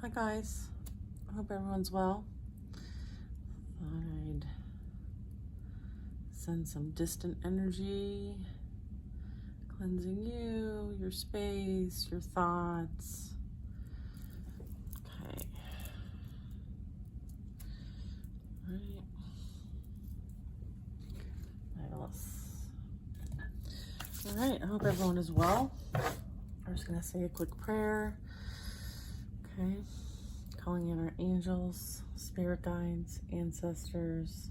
Hi guys, I hope everyone's well. I'd send some distant energy, cleansing you, your space, your thoughts. Okay. Right. All right, I hope everyone is well. I'm just gonna say a quick prayer. Okay. Calling in our angels, spirit guides, ancestors.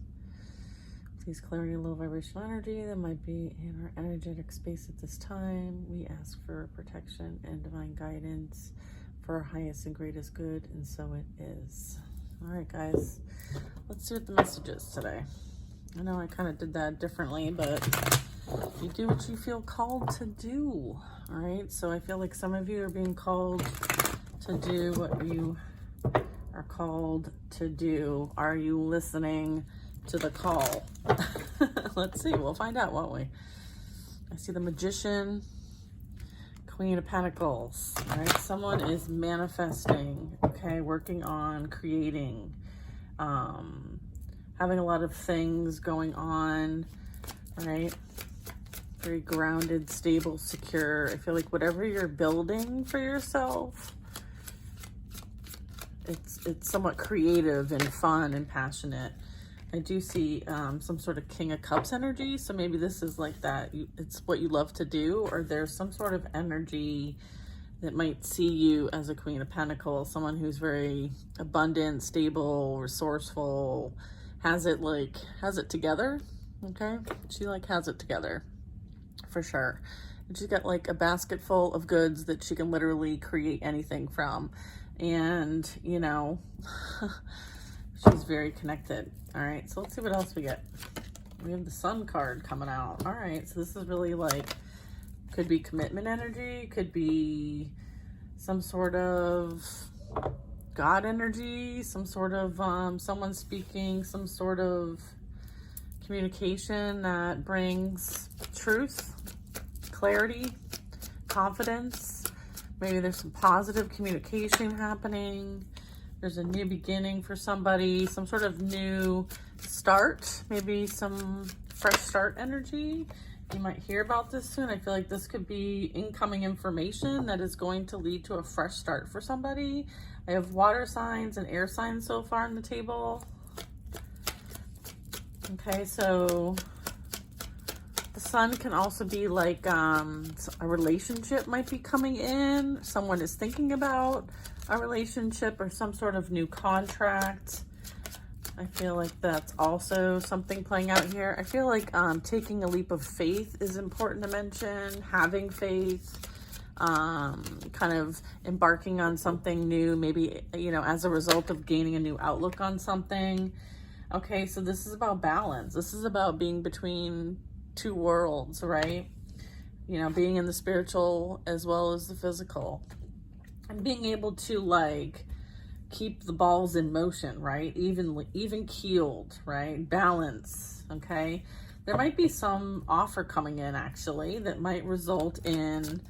Please clear any low vibrational energy that might be in our energetic space at this time. We ask for protection and divine guidance for our highest and greatest good, and so it is. All right, guys, let's see what the message is today. I know I kind of did that differently, but you do what you feel called to do. All right, so I feel like some of you are being called to do what you are called to do. Are you listening to the call? Let's see, we'll find out, won't we? I see the Magician, Queen of Pentacles. All right, someone is manifesting, okay, working on creating, having a lot of things going on, right? Very grounded, stable, secure. I feel like whatever you're building for yourself, it's somewhat creative and fun and passionate. I do see some sort of King of Cups energy, so maybe this is like that. It's what you love to do, or there's some sort of energy that might see you as a Queen of Pentacles, someone who's very abundant, stable, resourceful, has it together, okay? She has it together, for sure. And she's got like a basket full of goods that she can literally create anything from. And, you know, she's very connected. All right, so let's see what else we get. We have the Sun card coming out. All right, so this is really like, could be commitment energy, could be some sort of God energy, some sort of someone speaking, some sort of communication that brings truth, clarity, confidence. Maybe there's some positive communication happening. There's a new beginning for somebody, some sort of new start, maybe some fresh start energy. You might hear about this soon. I feel like this could be incoming information that is going to lead to a fresh start for somebody. I have water signs and air signs so far on the table. Okay, so the Sun can also be like a relationship might be coming in. Someone is thinking about a relationship or some sort of new contract. I feel like that's also something playing out here. I feel like taking a leap of faith is important to mention. Having faith, kind of embarking on something new, maybe, you know, as a result of gaining a new outlook on something. Okay, so this is about balance. This is about being between two worlds, right? You know, being in the spiritual as well as the physical. And being able to like keep the balls in motion, right? Even keeled, right? Balance, okay? There might be some offer coming in actually that might result in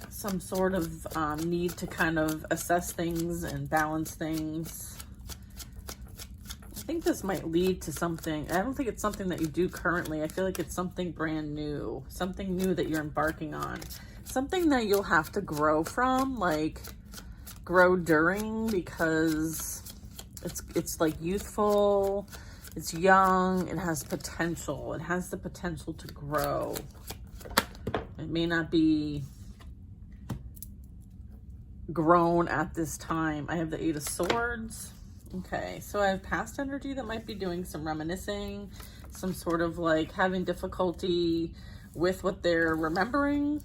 some sort of need to kind of assess things and balance things. I think this might lead to something. I don't think it's something that you do currently. I feel like it's something brand new, something new that you're embarking on, something that you'll have to grow from, like grow during, because it's like youthful, it's young, it has potential, it has the potential to grow. It may not be grown at this time. I have the Eight of Swords. Okay, so I have past energy that might be doing some reminiscing, some sort of like having difficulty with what they're remembering.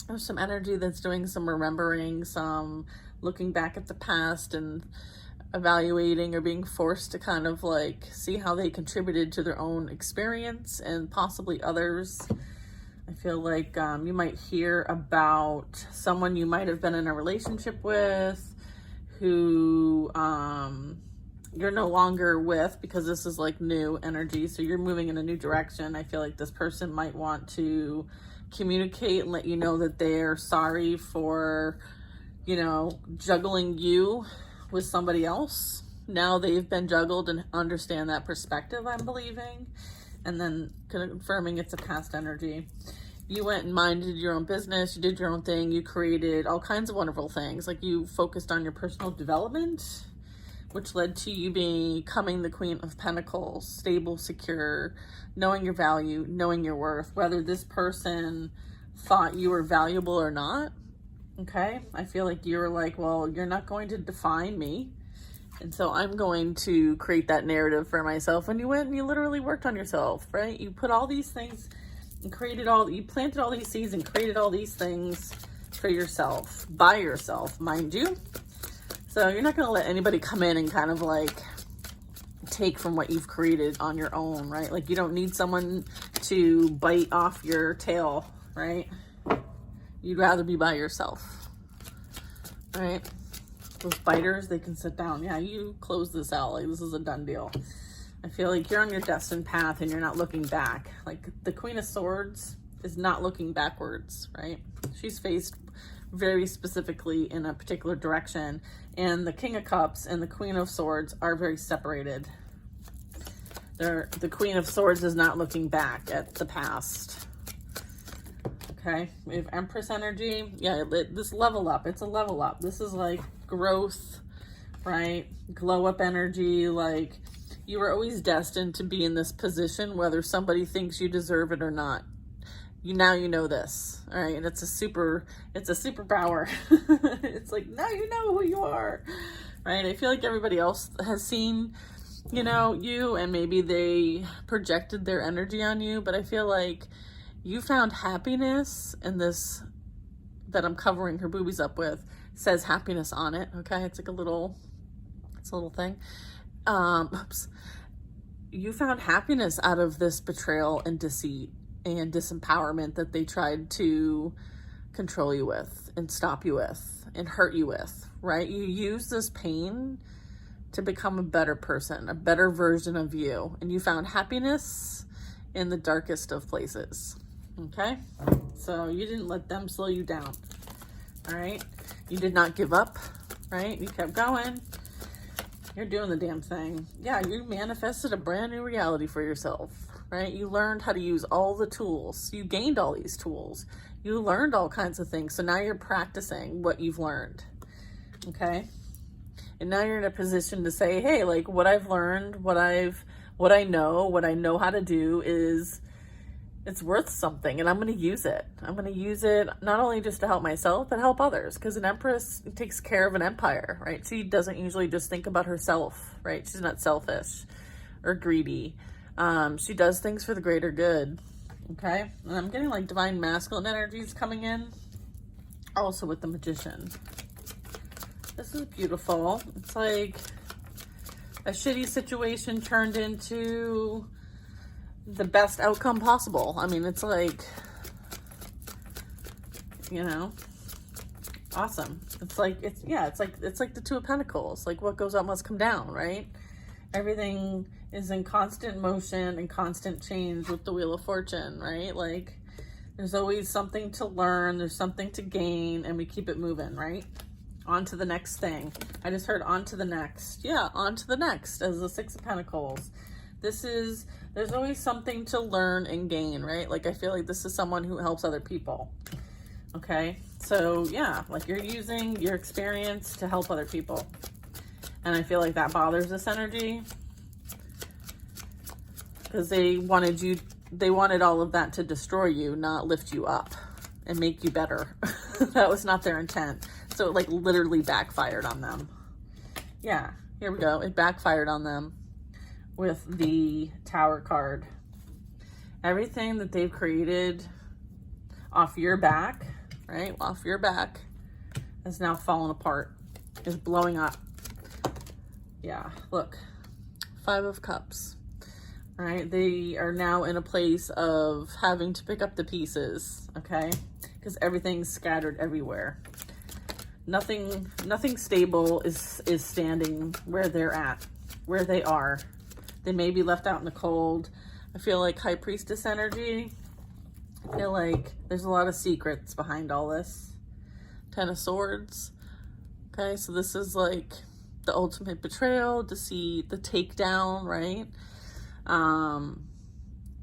There's some energy that's doing some remembering, some looking back at the past and evaluating or being forced to kind of like see how they contributed to their own experience and possibly others. I feel like you might hear about someone you might have been in a relationship with who you're no longer with, because this is like new energy, so you're moving in a new direction. I feel like this person might want to communicate and let you know that they're sorry for, you know, juggling you with somebody else. Now they've been juggled and understand that perspective, I'm believing. And then confirming it's a past energy. You went and minded your own business, you did your own thing, you created all kinds of wonderful things. Like you focused on your personal development, which led to you becoming the Queen of Pentacles, stable, secure, knowing your value, knowing your worth, whether this person thought you were valuable or not. Okay, I feel like you were like, well, you're not going to define me. And so I'm going to create that narrative for myself. And you went and you literally worked on yourself, right? You put all these things and you planted all these seeds and created all these things for yourself, by yourself, mind you. So you're not going to let anybody come in and kind of like take from what you've created on your own, right? Like you don't need someone to bite off your tail, right? You'd rather be by yourself, right? Those biters, they can sit down. Yeah, you close this out. Like this is a done deal. I feel like you're on your destined path and you're not looking back. Like the Queen of Swords is not looking backwards, right? She's faced very specifically in a particular direction. And the King of Cups and the Queen of Swords are very separated. The Queen of Swords is not looking back at the past. Okay, we have Empress energy. Yeah, this level up. It's a level up. This is like growth, right? Glow up energy. Like you were always destined to be in this position, whether somebody thinks you deserve it or not. Now you know this, all right? And it's a superpower. It's like, now you know who you are, right? I feel like everybody else has seen, you know, you, and maybe they projected their energy on you, but I feel like you found happiness in this that I'm covering her boobies up with. It says happiness on it, okay? It's like a little thing. Oops. You found happiness out of this betrayal and deceit and disempowerment that they tried to control you with and stop you with and hurt you with, right? You use this pain to become a better person, a better version of you. And you found happiness in the darkest of places, okay? So you didn't let them slow you down, all right? You did not give up, right? You kept going. You're doing the damn thing. Yeah, you manifested a brand new reality for yourself, right? You learned how to use all the tools. You gained all these tools. You learned all kinds of things. So now you're practicing what you've learned, okay? And now you're in a position to say, hey, like what I've learned, what I know how to do is, it's worth something, and I'm going to use it. I'm going to use it not only just to help myself, but help others, because an empress takes care of an empire, right? She doesn't usually just think about herself, right? She's not selfish or greedy. She does things for the greater good, okay? And I'm getting like divine masculine energies coming in, also with the Magician. This is beautiful. It's like a shitty situation turned into the best outcome possible. I mean, it's like, you know, awesome. It's like the Two of Pentacles. Like what goes up must come down, right? Everything is in constant motion and constant change with the Wheel of Fortune, right? Like there's always something to learn, there's something to gain, and we keep it moving, right? On to the next thing. I just heard on to the next. Yeah, on to the next as the Six of Pentacles. There's always something to learn and gain, right? Like I feel like this is someone who helps other people. Okay, so yeah, like you're using your experience to help other people. And I feel like that bothers this energy because they wanted all of that to destroy you, not lift you up and make you better. That was not their intent. So it like literally backfired on them. Yeah, here we go. It backfired on them with the Tower card. Everything that they've created off your back, right? Off your back has now fallen apart, is blowing up. Yeah, look, Five of Cups, right? They are now in a place of having to pick up the pieces, okay? Because everything's scattered everywhere. Nothing stable is standing where they're at, where they are. They may be left out in the cold. I feel like High Priestess energy. I feel like there's a lot of secrets behind all this. Ten of Swords. Okay, so this is like the ultimate betrayal, deceit, the takedown, right?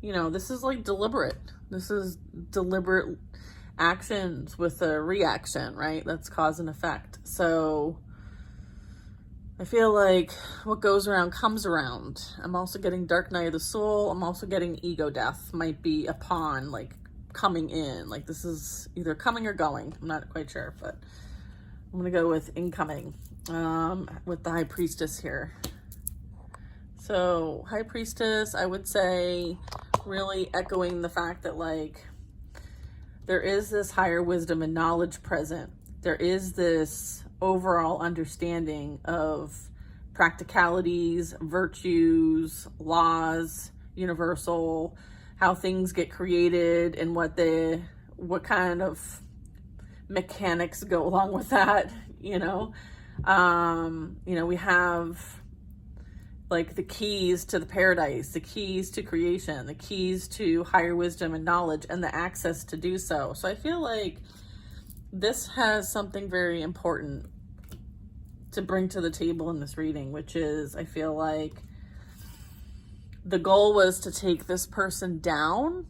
You know, this is like deliberate. This is deliberate actions with a reaction, right? That's cause and effect. So I feel like what goes around comes around. I'm also getting Dark Night of the Soul. I'm also getting ego death might be a pawn, like coming in. Like this is either coming or going. I'm not quite sure, but I'm gonna go with incoming with the High Priestess here. So High Priestess, I would say, really echoing the fact that like there is this higher wisdom and knowledge present. There is this overall understanding of practicalities, virtues, laws, universal, how things get created and what kind of mechanics go along with that, you know. We have like the keys to the paradise, the keys to creation, the keys to higher wisdom and knowledge, and the access to do so. So I feel like this has something very important to bring to the table in this reading, which is, I feel like the goal was to take this person down,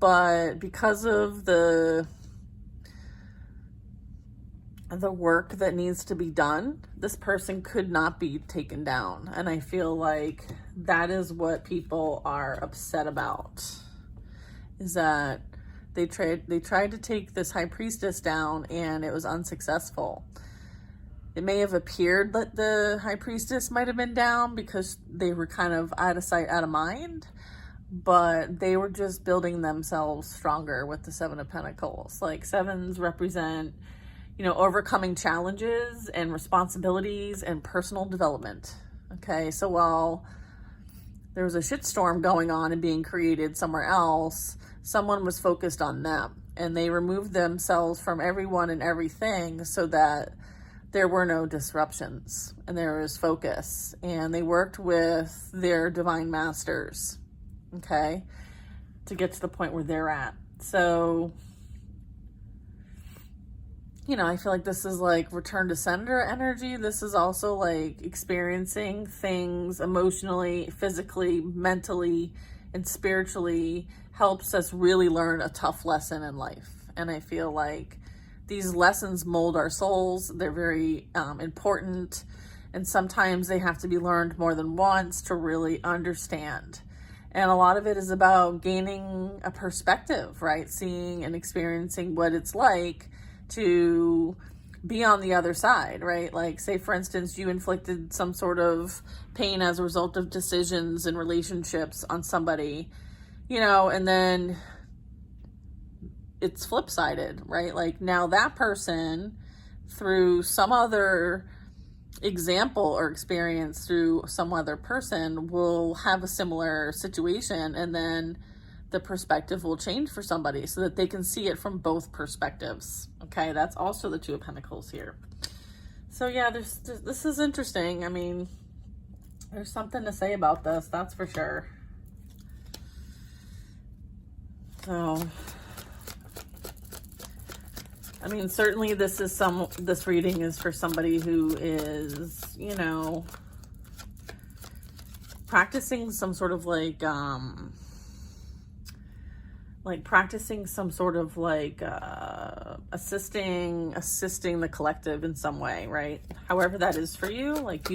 but because of the work that needs to be done, this person could not be taken down. And I feel like that is what people are upset about, is that they tried to take this High Priestess down and it was unsuccessful. It may have appeared that the High Priestess might have been down because they were kind of out of sight, out of mind, but they were just building themselves stronger with the Seven of Pentacles. Like sevens represent, overcoming challenges and responsibilities and personal development. Okay, so while there was a shitstorm going on and being created somewhere else, someone was focused on them and they removed themselves from everyone and everything so that there were no disruptions and there was focus, and they worked with their divine masters, okay, to get to the point where they're at. So I feel like this is like return to sender energy. This is also like experiencing things emotionally, physically, mentally, and spiritually helps us really learn a tough lesson in life. And I feel like these lessons mold our souls. They're very important. And sometimes they have to be learned more than once to really understand. And a lot of it is about gaining a perspective, right? Seeing and experiencing what it's like to be on the other side, right? Like, say, for instance, you inflicted some sort of pain as a result of decisions and relationships on somebody, and then it's flip-sided, right? Like, now that person, through some other example or experience through some other person, will have a similar situation, and then the perspective will change for somebody so that they can see it from both perspectives. Okay, that's also the Two of Pentacles here. So yeah, this is interesting. I mean, there's something to say about this, that's for sure. So, I mean, certainly this reading is for somebody who is, practicing some sort of practicing some sort of assisting the collective in some way, right? However that is for you, like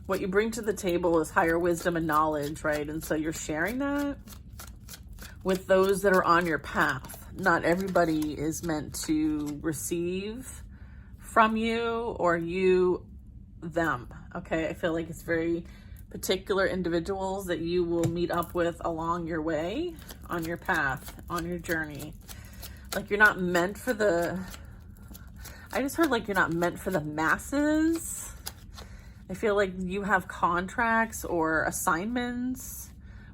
what you bring to the table is higher wisdom and knowledge, right? And so you're sharing that with those that are on your path. Not everybody is meant to receive from you or you them, okay? I feel like it's very particular individuals that you will meet up with along your way, on your path, on your journey. Like, you're not meant for I just heard like you're not meant for the masses. I feel like you have contracts or assignments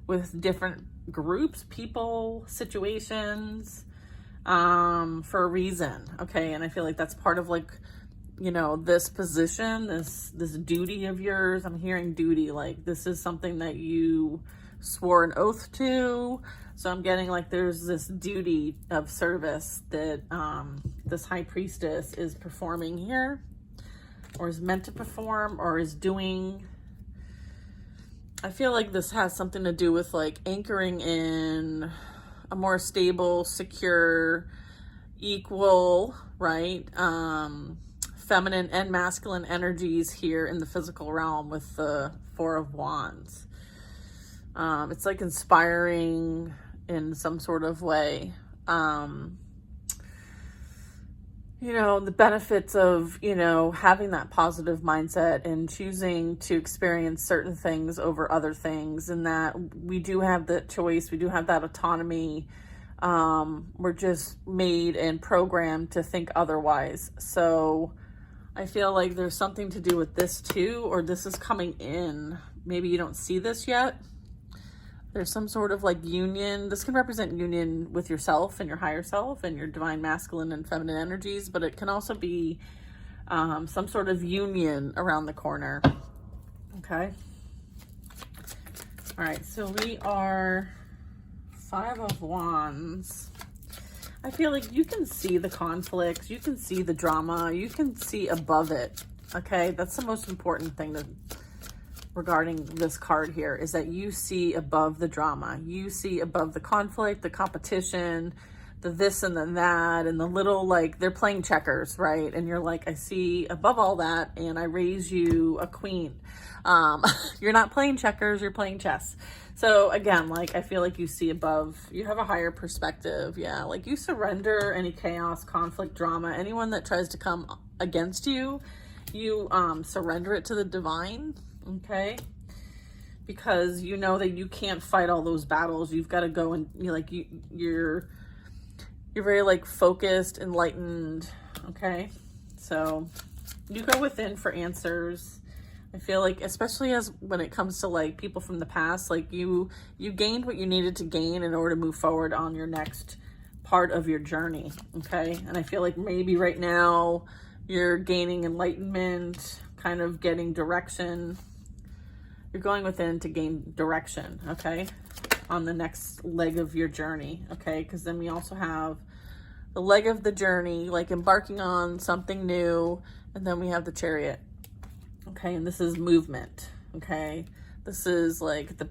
with different groups, people, situations, for a reason, okay? And I feel like that's part of this position, this duty of yours. I'm hearing duty, like this is something that you swore an oath to. So I'm getting like there's this duty of service that this high priestess is performing here, or is meant to perform, or is doing. I feel like this has something to do with like anchoring in a more stable, secure, equal, right? Feminine and masculine energies here in the physical realm with the Four of Wands. It's like inspiring in some sort of way. You know, the benefits of, you know, having that positive mindset and choosing to experience certain things over other things, and that we do have the choice, we do have that autonomy. We're just made and programmed to think otherwise. So I feel like there's something to do with this too, or this is coming in. Maybe you don't see this yet. There's some sort of like union. This can represent union with yourself and your higher self and your divine masculine and feminine energies, but it can also be some sort of union around the corner. Okay. All right. So we are Five of Wands. I feel like you can see the conflicts. You can see the drama. You can see above it. Okay. That's the most important thing regarding this card here, is that you see above the drama. You see above the conflict, the competition, the this and the that, and the little, like, they're playing checkers, right? And you're like, I see above all that, and I raise you a queen. You're not playing checkers, you're playing chess. So again, like, I feel like you see above, you have a higher perspective. Yeah, like you surrender any chaos, conflict, drama, anyone that tries to come against you, you surrender it to the divine. Okay, because you know that you can't fight all those battles. You've got to go and you're very like focused, enlightened. Okay, so you go within for answers. I feel like, especially as when it comes to like people from the past, like you gained what you needed to gain in order to move forward on your next part of your journey. Okay, and I feel like maybe right now you're gaining enlightenment, kind of getting direction. You're going within to gain direction, okay, on the next leg of your journey, okay? Because then we also have the leg of the journey, like embarking on something new, and then we have the Chariot, okay? And this is movement, okay? This is like the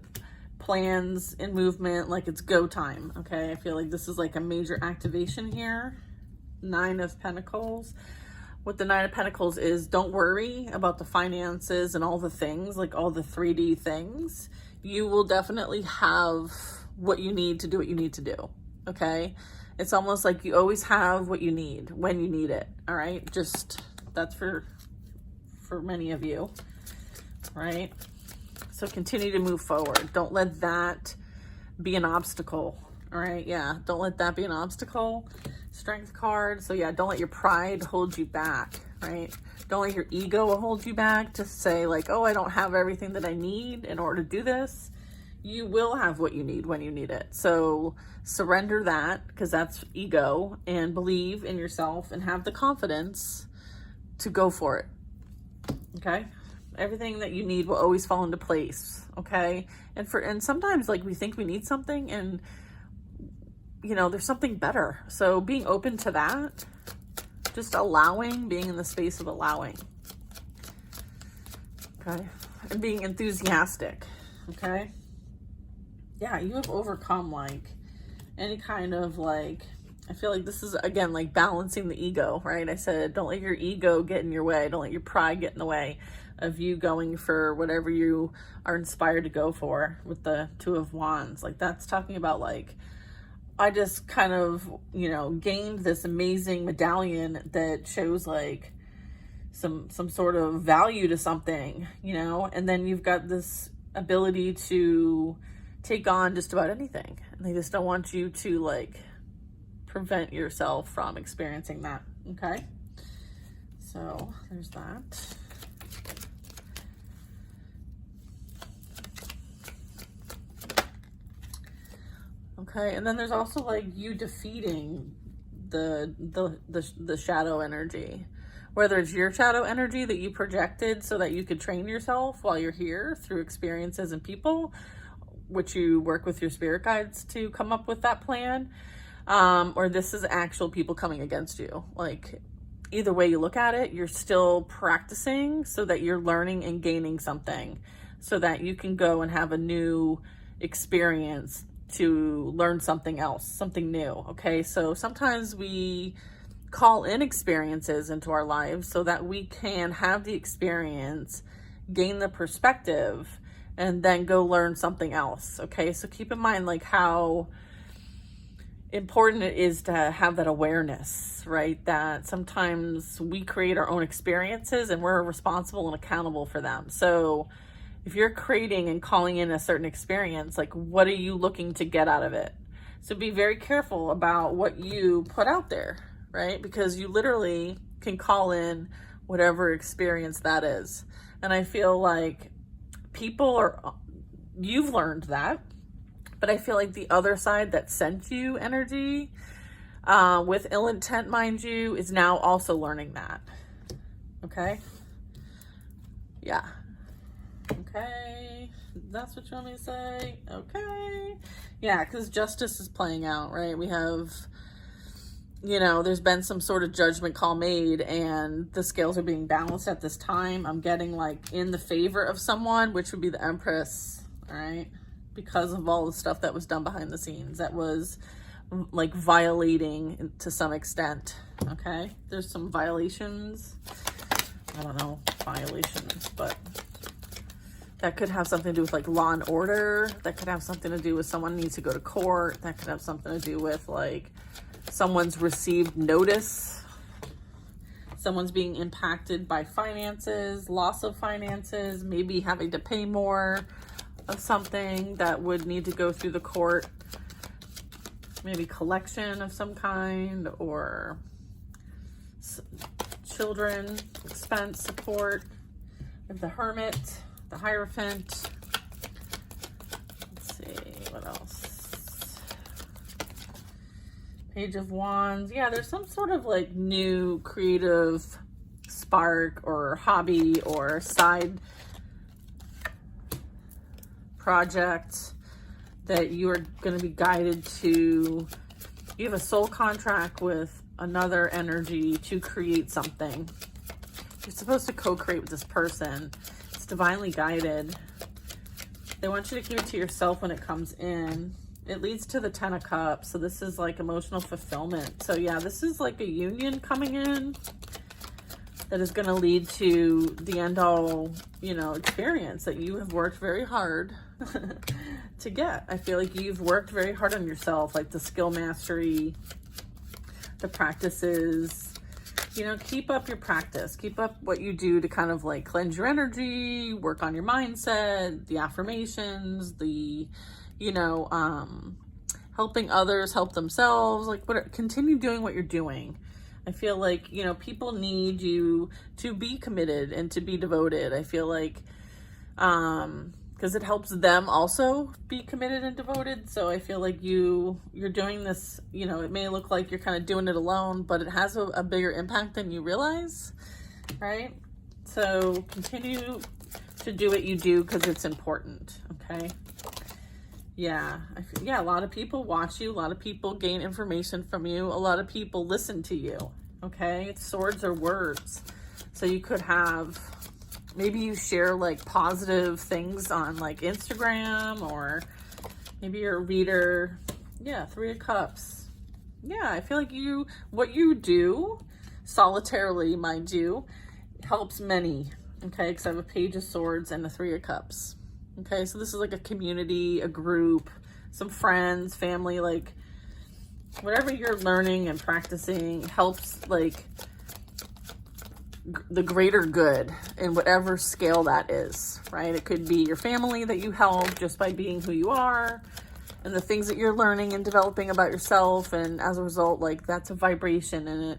plans in movement, like it's go time, okay? I feel like this is like a major activation here. Nine of Pentacles. What the Nine of Pentacles is, don't worry about the finances and all the things, like all the 3D things. You will definitely have what you need to do what you need to do, okay? It's almost like you always have what you need when you need it, all right? Just, that's for many of you, right? So continue to move forward. Don't let that be an obstacle, all right? Yeah, don't let that be an obstacle. Strength card. So yeah, don't let your pride hold you back, right? Don't let your ego hold you back to say like, oh, I don't have everything that I need in order to do this. You will have what you need when you need it. So surrender that, because that's ego, and believe in yourself and have the confidence to go for it. Okay? Everything that you need will always fall into place. Okay? And sometimes like we think we need something, and you know, there's something better. So being open to that, just allowing, being in the space of allowing. Okay. And being enthusiastic. Okay. Yeah, you have overcome like any kind of like, I feel like this is again, like balancing the ego, right? I said, don't let your ego get in your way. Don't let your pride get in the way of you going for whatever you are inspired to go for with the Two of Wands. Like that's talking about like, I just kind of, you know, gained this amazing medallion that shows like some sort of value to something, you know, and then you've got this ability to take on just about anything. And they just don't want you to like prevent yourself from experiencing that. Okay. So there's that. Okay, and then there's also like you defeating the shadow energy, whether it's your shadow energy that you projected so that you could train yourself while you're here through experiences and people, what you work with your spirit guides to come up with that plan, or this is actual people coming against you. Like, either way you look at it, you're still practicing so that you're learning and gaining something, so that you can go and have a new experience to learn something else, something new. Okay, so sometimes we call in experiences into our lives so that we can have the experience, gain the perspective, and then go learn something else. Okay, so keep in mind like how important it is to have that awareness, right? That sometimes we create our own experiences and we're responsible and accountable for them. So if you're creating and calling in a certain experience, like, what are you looking to get out of it? So be very careful about what you put out there, right? Because you literally can call in whatever experience that is. And I feel like you've learned that, but I feel like the other side that sent you energy, with ill intent, mind you, is now also learning that. Okay? Yeah. Okay. That's what you want me to say? Okay. Yeah, because justice is playing out, right? We have, there's been some sort of judgment call made and the scales are being balanced at this time. I'm getting like in the favor of someone, which would be the Empress, all right? Because of all the stuff that was done behind the scenes that was like violating to some extent. Okay, there's some violations, I don't know, violations, but that could have something to do with like law and order. That could have something to do with someone needs to go to court. That could have something to do with like someone's received notice, someone's being impacted by finances, loss of finances, maybe having to pay more of something that would need to go through the court, maybe collection of some kind, or children expense support. We have the Hermit, the Hierophant. Let's see what else. Page of Wands. Yeah, there's some sort of like new creative spark or hobby or side project that you are going to be guided to. You have a soul contract with another energy to create something. You're supposed to co-create with this person. It's divinely guided. They want you to keep it to yourself when it comes in. It leads to the 10 of Cups. So this is like emotional fulfillment. So yeah, this is like a union coming in that is going to lead to the end all, experience that you have worked very hard to get. I feel like you've worked very hard on yourself, like the skill mastery, the practices, keep up your practice, keep up what you do to kind of like cleanse your energy, work on your mindset, the affirmations, the, helping others help themselves, like continue doing what you're doing. I feel like, people need you to be committed and to be devoted. I feel like, because it helps them also be committed and devoted. So I feel like you're doing this, it may look like you're kind of doing it alone, but it has a bigger impact than you realize, right? So continue to do what you do because it's important, okay? Yeah, a lot of people watch you. A lot of people gain information from you. A lot of people listen to you, okay? Swords are words. So you could have, maybe you share like positive things on like Instagram, or maybe you're a reader. Yeah, 3 of Cups. Yeah, I feel like what you do, solitarily, mind you, helps many, okay? Because I have a Page of Swords and a 3 of Cups. Okay, so this is like a community, a group, some friends, family, like whatever you're learning and practicing helps like the greater good in whatever scale that is, right? It could be your family that you help just by being who you are and the things that you're learning and developing about yourself. And as a result, like that's a vibration, and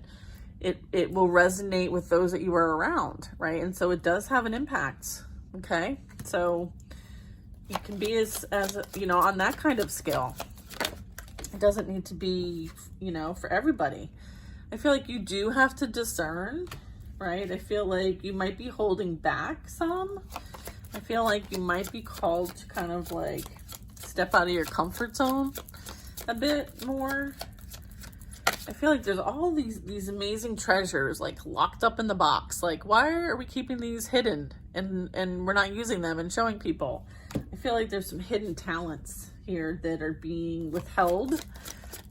it will resonate with those that you are around, right? And so it does have an impact, okay? So you can be as on that kind of scale. It doesn't need to be, for everybody. I feel like you do have to discern, right? I feel like you might be holding back some. I feel like you might be called to kind of like step out of your comfort zone a bit more. I feel like there's all these amazing treasures like locked up in the box. Like, why are we keeping these hidden and we're not using them and showing people? I feel like there's some hidden talents here that are being withheld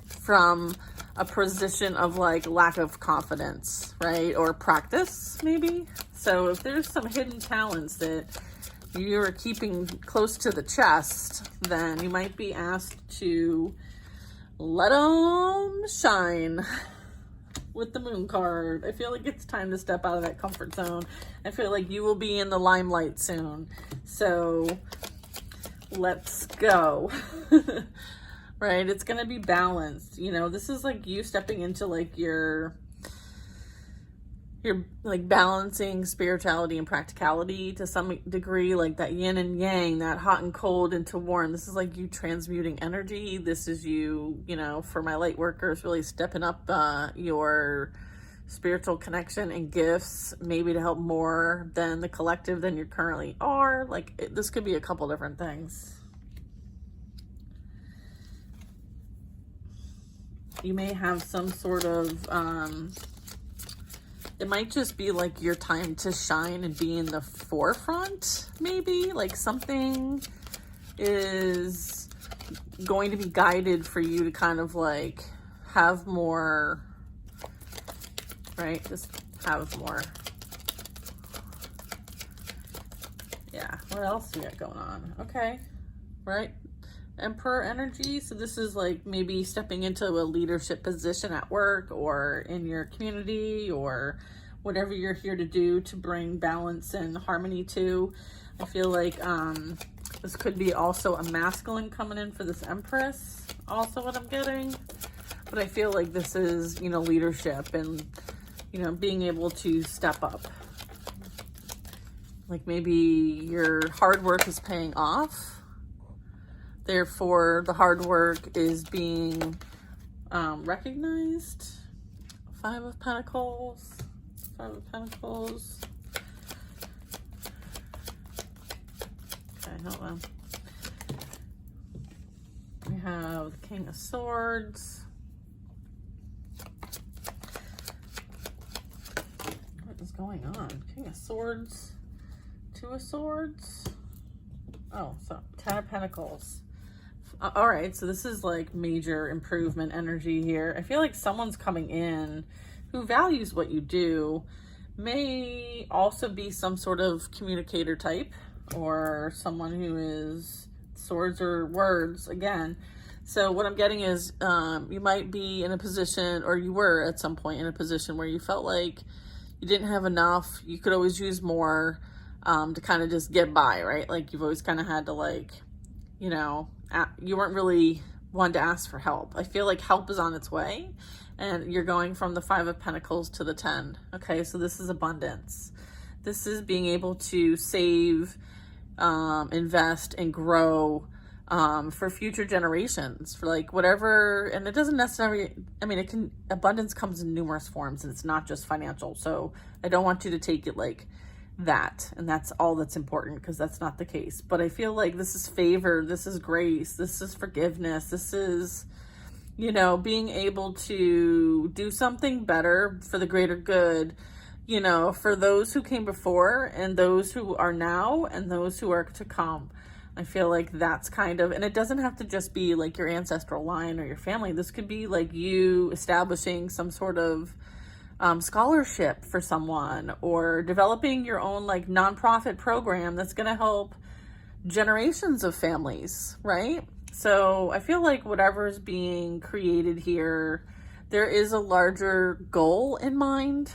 from a position of like lack of confidence, right? Or practice, maybe. So if there's some hidden talents that you're keeping close to the chest, then you might be asked to let them shine with the Moon card. I feel like it's time to step out of that comfort zone. I feel like you will be in the limelight soon. So let's go. Right? It's going to be balanced. You know, this is like you stepping into like your like balancing spirituality and practicality to some degree, like that yin and yang, that hot and cold into warm. This is like you transmuting energy. This is you, you know, for my light workers, really stepping up your spiritual connection and gifts, maybe to help more than the collective than you currently are. Like this could be a couple different things. You may have some sort of, it might just be like your time to shine and be in the forefront, maybe. Like something is going to be guided for you to kind of like have more, right? Just have more. Yeah, what else do we got going on? Okay, right? Emperor energy. So this is like maybe stepping into a leadership position at work or in your community or whatever you're here to do to bring balance and harmony to. I feel like this could be also a masculine coming in for this Empress, also what I'm getting. But I feel like this is, you know, leadership and, you know, being able to step up. Like maybe your hard work is paying off. Therefore, the hard work is being recognized. Five of Pentacles. Five of Pentacles. Okay, hold on. We have the King of Swords. What is going on? King of Swords. Two of Swords. Oh, so 10 of Pentacles. All right, so this is like major improvement energy here. I feel like someone's coming in who values what you do, may also be some sort of communicator type or someone who is swords or words again. So what I'm getting is you might be in a position, or you were at some point in a position where you felt like you didn't have enough. You could always use more to kind of just get by, right? Like you've always kind of had to like, you know, you weren't really one to ask for help. I feel like help is on its way and you're going from the 5 of Pentacles to the 10. Okay, so this is abundance. This is being able to save, invest, and grow for future generations, for like whatever. And it doesn't necessarily, I mean, abundance comes in numerous forms and it's not just financial. So I don't want you to take it like that and that's all that's important, because that's not the case. But I feel like this is favor, this is grace, this is forgiveness, this is, you know, being able to do something better for the greater good, you know, for those who came before and those who are now and those who are to come. I feel like that's kind of, and it doesn't have to just be like your ancestral line or your family. This could be like you establishing some sort of scholarship for someone, or developing your own like nonprofit program that's going to help generations of families, right? So I feel like whatever is being created here, there is a larger goal in mind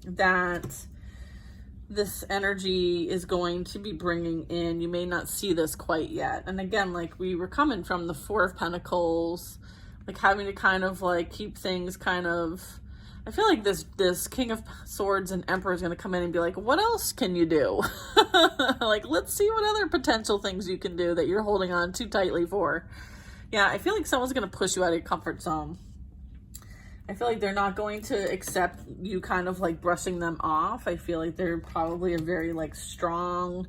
that this energy is going to be bringing in. You may not see this quite yet. And again, like we were coming from the 4 of Pentacles, like having to kind of like keep things kind of, I feel like this King of Swords and Emperor is going to come in and be like, what else can you do? Like, let's see what other potential things you can do that you're holding on too tightly for. Yeah, I feel like someone's going to push you out of your comfort zone. I feel like they're not going to accept you kind of like brushing them off. I feel like they're probably a very like strong,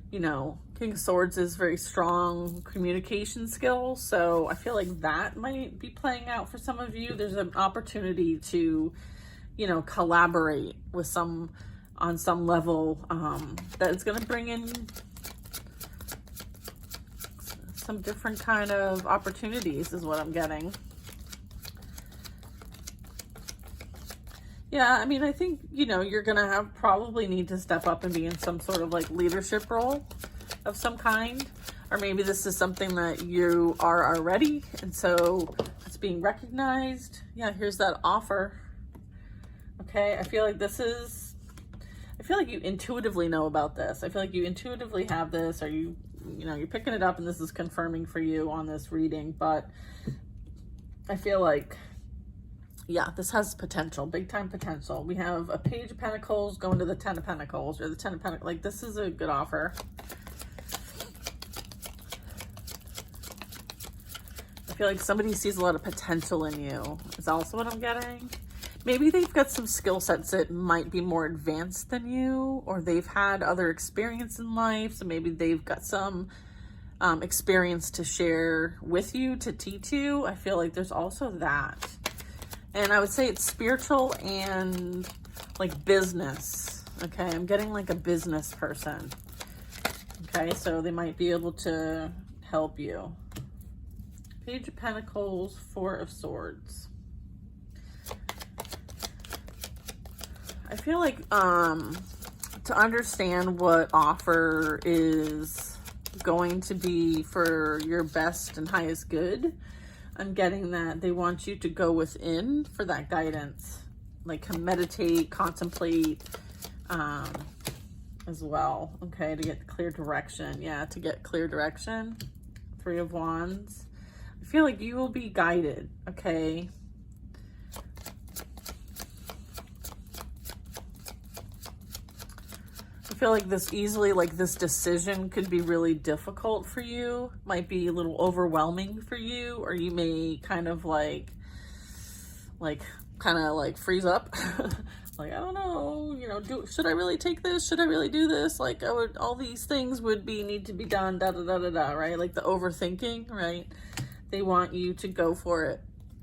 you know, King of Swords is very strong communication skills, so I feel like that might be playing out for some of you. There's an opportunity to, you know, collaborate with on some level, that is going to bring in some different kind of opportunities is what I'm getting. Yeah, I mean, I think, you know, you're going to probably need to step up and be in some sort of like leadership role of some kind. Or maybe this is something that you are already, and so it's being recognized. Yeah, here's that offer. Okay, I feel like you intuitively know about this. I feel like you intuitively have this, or you know, you're picking it up and this is confirming for you on this reading. But I feel like, yeah, this has potential, big time potential. We have a Page of Pentacles going to the Ten of Pentacles, or the Ten of Pentacles. Like, this is a good offer. I feel like somebody sees a lot of potential in you. Is also what I'm getting. Maybe they've got some skill sets that might be more advanced than you, or they've had other experience in life. So maybe they've got some experience to share with you, to teach you. I feel like there's also that. And I would say it's spiritual and like business. Okay, I'm getting like a business person. Okay, so they might be able to help you. Page of Pentacles, Four of Swords. I feel like to understand what offer is going to be for your best and highest good, I'm getting that they want you to go within for that guidance, like meditate, contemplate, as well. Okay, to get clear direction. Yeah, to get clear direction. Three of Wands. I feel like you will be guided. Okay. I feel like this decision could be really difficult for you, might be a little overwhelming for you, or you may kind of like freeze up. Like, I don't know, you know, should I really take this? Should I really do this? Like, all these things would need to be done, right? Like the overthinking, right? They want you to go for it.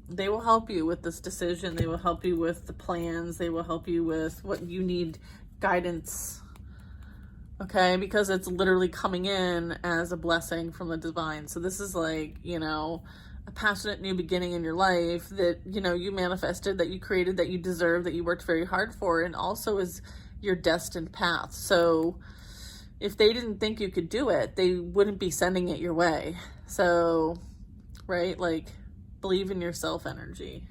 They will help you with this decision. They will help you with the plans. They will help you with what you need guidance. Okay, because it's literally coming in as a blessing from the divine. So this is like, you know, a passionate new beginning in your life that, you know, you manifested, that you created, that you deserve, that you worked very hard for, and also is your destined path. So if they didn't think you could do it, they wouldn't be sending it your way. So, right, like, believe in yourself energy.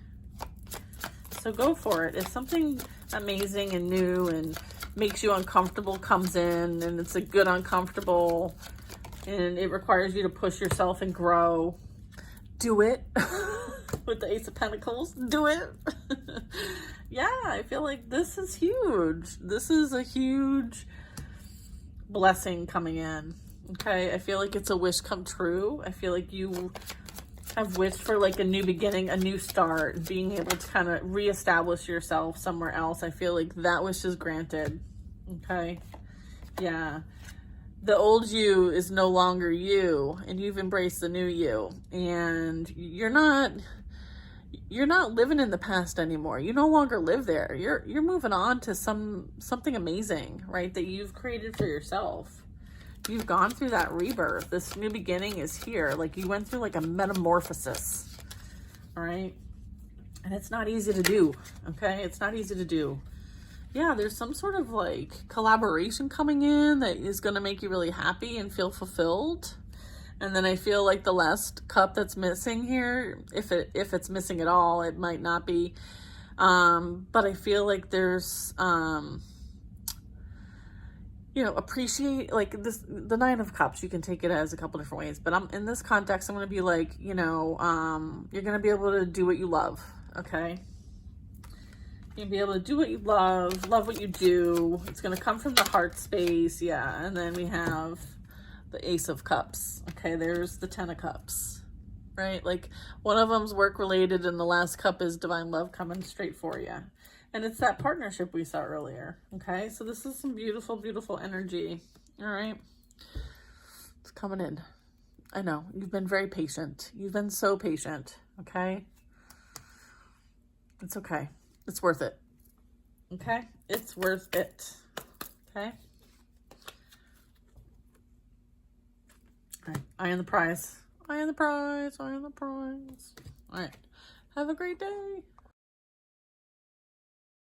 So go for it. If something amazing and new and makes you uncomfortable comes in, and it's a good uncomfortable, and it requires you to push yourself and grow, do it. With the Ace of Pentacles, do it. Yeah, I feel like this is huge. This is a huge blessing coming in. Okay, I feel like it's a wish come true. I feel like you have wished for like a new beginning, a new start, being able to kind of reestablish yourself somewhere else. I feel like that wish is granted. Okay, yeah, the old you is no longer you, and you've embraced the new you, and you're not living in the past anymore. You no longer live there. You're moving on to something amazing, right, that you've created for yourself. You've gone through that rebirth. This new beginning is here. Like, you went through like a metamorphosis. All right. And it's not easy to do. Okay. It's not easy to do. Yeah. There's some sort of like collaboration coming in that is going to make you really happy and feel fulfilled. And then I feel like the last cup that's missing here, if it's missing at all, it might not be. But I feel like there's, you know, appreciate, like, this, the Nine of Cups, you can take it as a couple different ways, but in this context, I'm going to be like, you know, you're going to be able to do what you love. Okay. You'll be able to do what you love what you do. It's going to come from the heart space. Yeah. And then we have the Ace of Cups. Okay. There's the Ten of Cups, right? Like, one of them's work related and the last cup is divine love coming straight for you. And it's that partnership we saw earlier. Okay, so this is some beautiful, beautiful energy. All right. It's coming in. I know. You've been very patient. You've been so patient. Okay? It's okay. It's worth it. Okay? It's worth it. Okay? All right. Eye on the prize. Eye on the prize. Eye on the prize. All right. Have a great day.